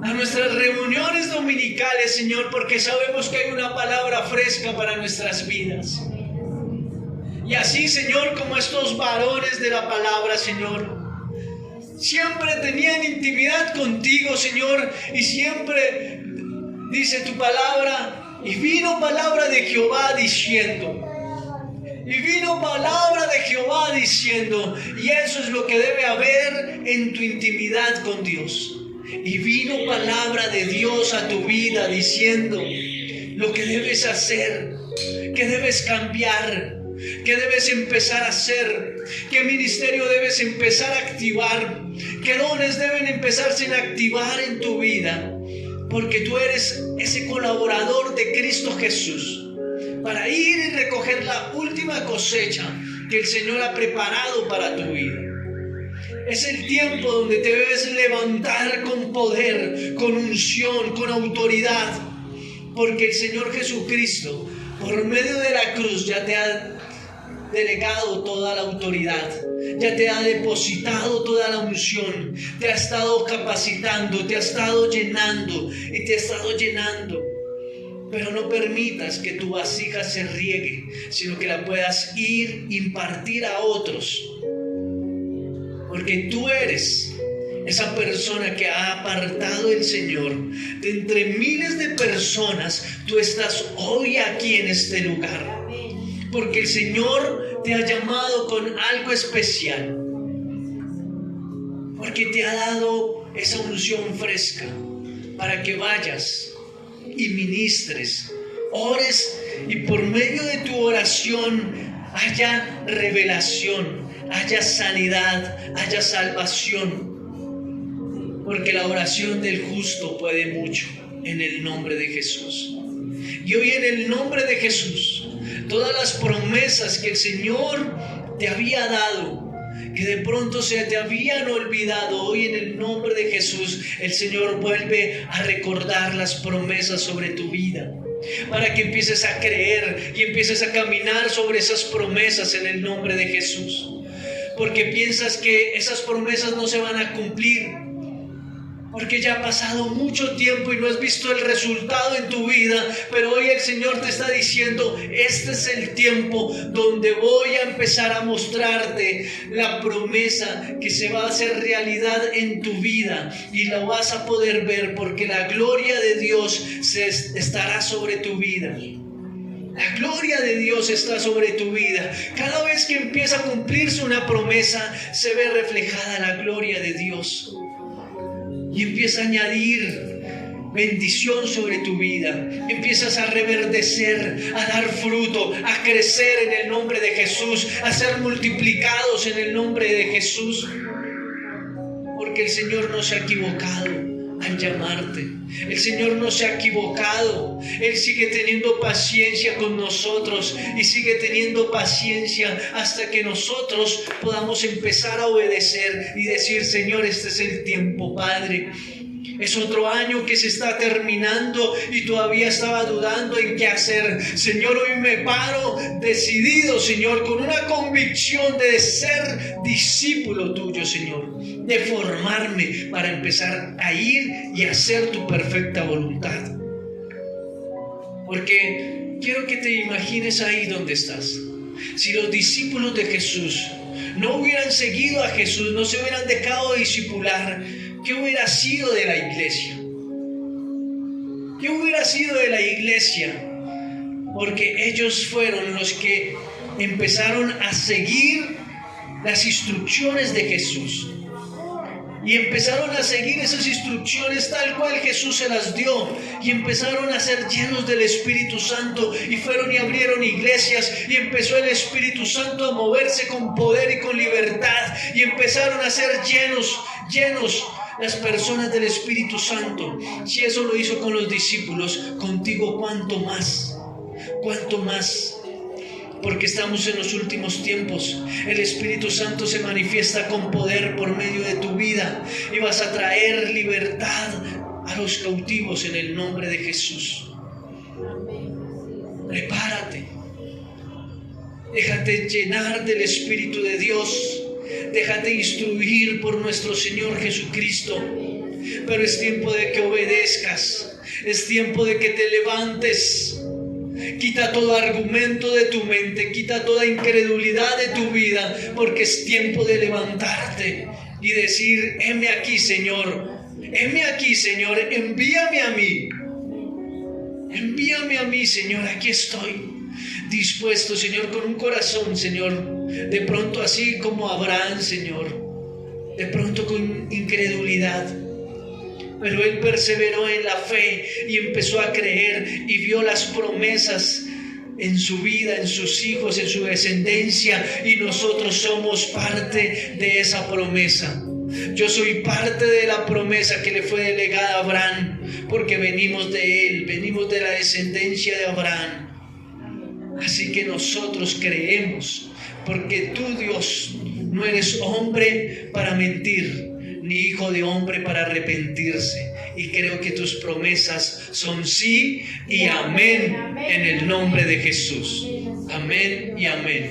a nuestras reuniones dominicales, Señor, porque sabemos que hay una palabra fresca para nuestras vidas. Y así, Señor, como estos varones de la palabra, Señor, siempre tenían intimidad contigo, Señor, y siempre dice tu palabra, y vino palabra de Jehová diciendo. Y vino palabra de Jehová diciendo, y eso es lo que debe haber en tu intimidad con Dios. Y vino palabra de Dios a tu vida diciendo lo que debes hacer, que debes cambiar, que debes empezar a hacer, qué ministerio debes empezar a activar, qué dones deben empezarse a activar en tu vida, porque tú eres ese colaborador de Cristo Jesús, para ir y recoger la última cosecha que el Señor ha preparado para tu vida. Es el tiempo donde te debes levantar con poder, con unción, con autoridad, porque el Señor Jesucristo, por medio de la cruz, ya te ha delegado toda la autoridad, ya te ha depositado toda la unción, te ha estado capacitando, te ha estado llenando y te ha estado llenando. Pero no permitas que tu vasija se riegue, sino que la puedas ir impartir a otros, porque tú eres esa persona que ha apartado el Señor de entre miles de personas. Tú estás hoy aquí en este lugar, porque el Señor te ha llamado con algo especial, porque te ha dado esa unción fresca para que vayas y ministres, ores, y por medio de tu oración haya revelación, haya sanidad, haya salvación, porque la oración del justo puede mucho, en el nombre de Jesús. Y hoy, en el nombre de Jesús, todas las promesas que el Señor te había dado, que de pronto se te habían olvidado, hoy en el nombre de Jesús el Señor vuelve a recordar las promesas sobre tu vida, para que empieces a creer y empieces a caminar sobre esas promesas en el nombre de Jesús, porque piensas que esas promesas no se van a cumplir, Porque ya ha pasado mucho tiempo y no has visto el resultado en tu vida, pero hoy el Señor te está diciendo, este es el tiempo donde voy a empezar a mostrarte la promesa que se va a hacer realidad en tu vida y la vas a poder ver porque la gloria de Dios estará sobre tu vida. La gloria de Dios está sobre tu vida. Cada vez que empieza a cumplirse una promesa, se ve reflejada la gloria de Dios. Y empieza a añadir bendición sobre tu vida. Empiezas a reverdecer, a dar fruto, a crecer en el nombre de Jesús, a ser multiplicados en el nombre de Jesús. Porque el Señor no se ha equivocado al llamarte. El Señor no se ha equivocado. Él sigue teniendo paciencia con nosotros y sigue teniendo paciencia hasta que nosotros podamos empezar a obedecer y decir, Señor, este es el tiempo, Padre. Es otro año que se está terminando y todavía estaba dudando en qué hacer. Señor, hoy me paro decidido, Señor, con una convicción de ser discípulo tuyo, Señor, de formarme para empezar a ir y hacer tu perfecta voluntad. Porque quiero que te imagines ahí donde estás. Si los discípulos de Jesús no hubieran seguido a Jesús, no se hubieran dejado discipular, ¿qué hubiera sido de la iglesia? ¿Qué hubiera sido de la iglesia? Porque ellos fueron los que empezaron a seguir las instrucciones de Jesús. Y empezaron a seguir esas instrucciones tal cual Jesús se las dio. Y empezaron a ser llenos del Espíritu Santo. Y fueron y abrieron iglesias. Y empezó el Espíritu Santo a moverse con poder y con libertad. Y empezaron a ser llenos las personas del Espíritu Santo. Si eso lo hizo con los discípulos, contigo cuánto más. Cuánto más. Porque estamos en los últimos tiempos. El Espíritu Santo se manifiesta con poder por medio de tu vida y vas a traer libertad a los cautivos en el nombre de Jesús. Prepárate. Déjate llenar del Espíritu de Dios. Déjate instruir por nuestro Señor Jesucristo. Pero es tiempo de que obedezcas. Es tiempo de que te levantes. Quita todo argumento de tu mente, quita toda incredulidad de tu vida, porque es tiempo de levantarte y decir, heme aquí, Señor, envíame a mí, Señor, aquí estoy, dispuesto, Señor, con un corazón, Señor, de pronto así como Abraham, Señor, de pronto con incredulidad. Pero él perseveró en la fe y empezó a creer y vio las promesas en su vida, en sus hijos, en su descendencia, y nosotros somos parte de esa promesa. Yo soy parte de la promesa que le fue delegada a Abraham, porque venimos de él, venimos de la descendencia de Abraham. Así que nosotros creemos, porque tú, Dios, no eres hombre para mentir, ni hijo de hombre para arrepentirse. Y creo que tus promesas son sí y amén, en el nombre de Jesús. Amén y amén.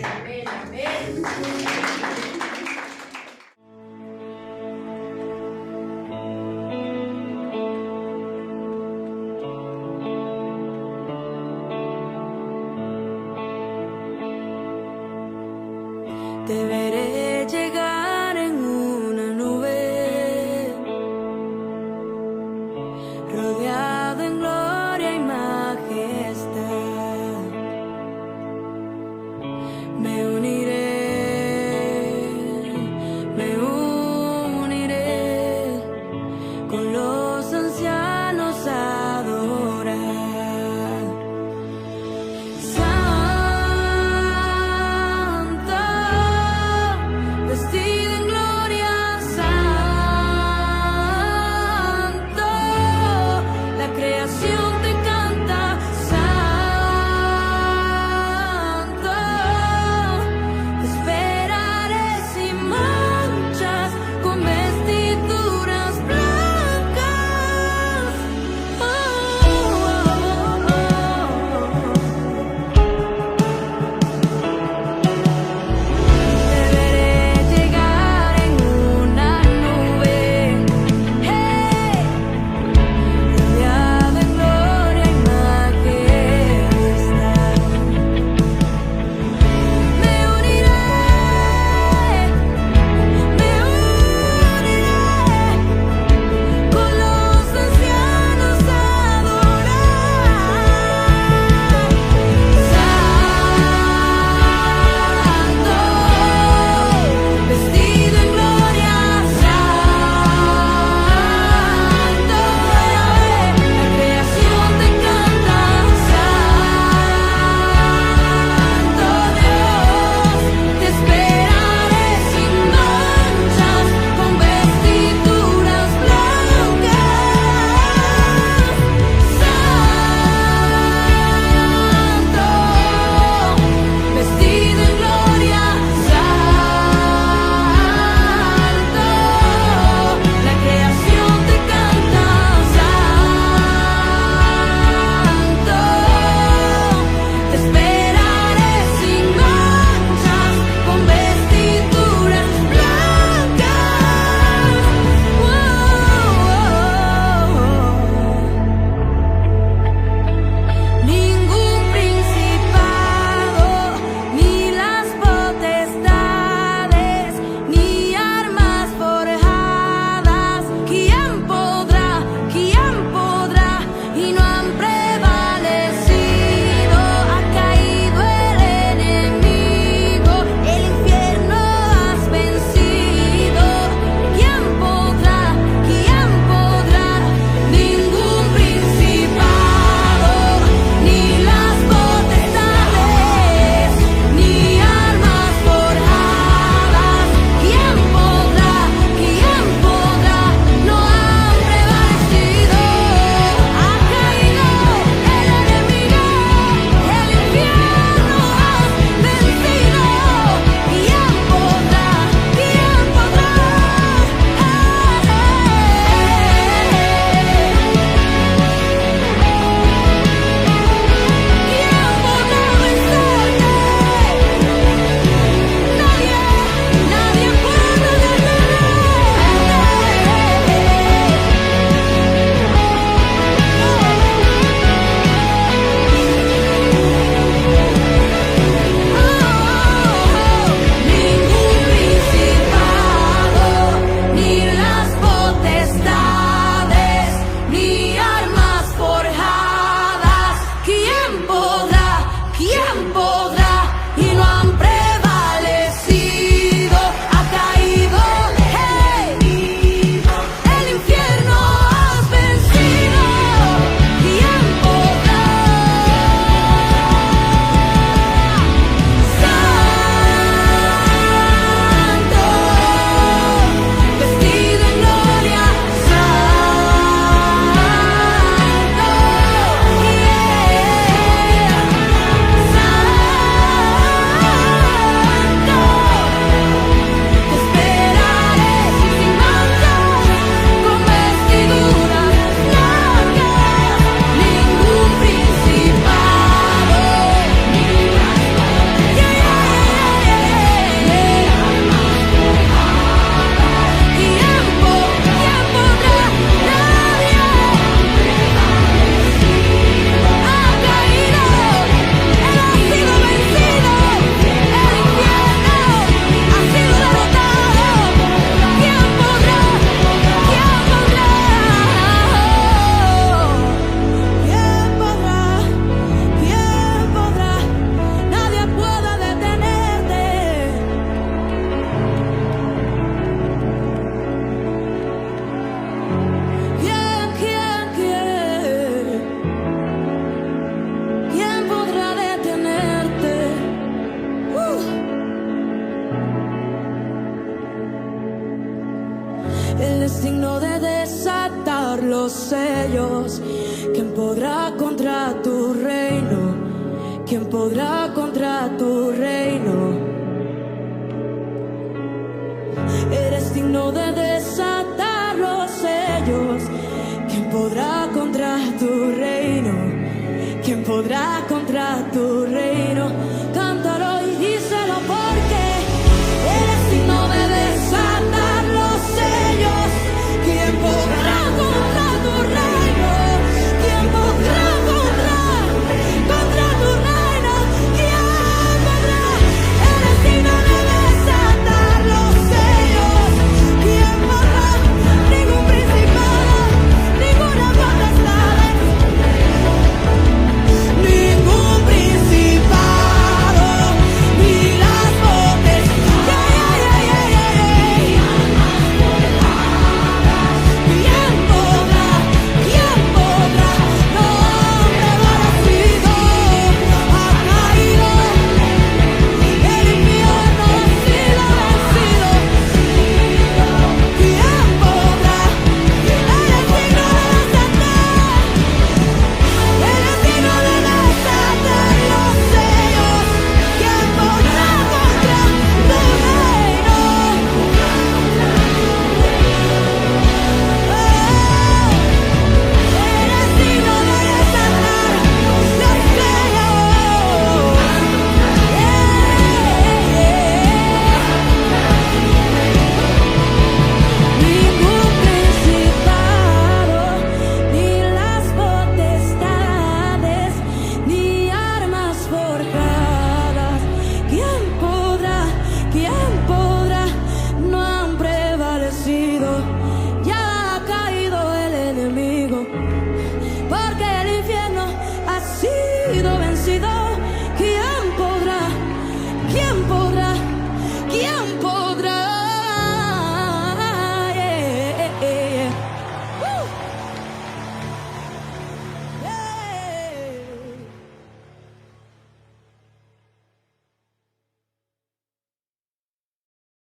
Te veré llegar en una nube, rodeado en gloria y majestad. Me uniré con los ancianos a adorar. Vestido en gloria, santo, la creación te canta, santo, Él es digno de desatar los sellos. ¿Quién podrá contra tu reino? ¿Quién podrá contra tu reino? Eres digno de desatar los sellos. ¿Quién podrá contra tu reino? ¿Quién podrá contra tu reino?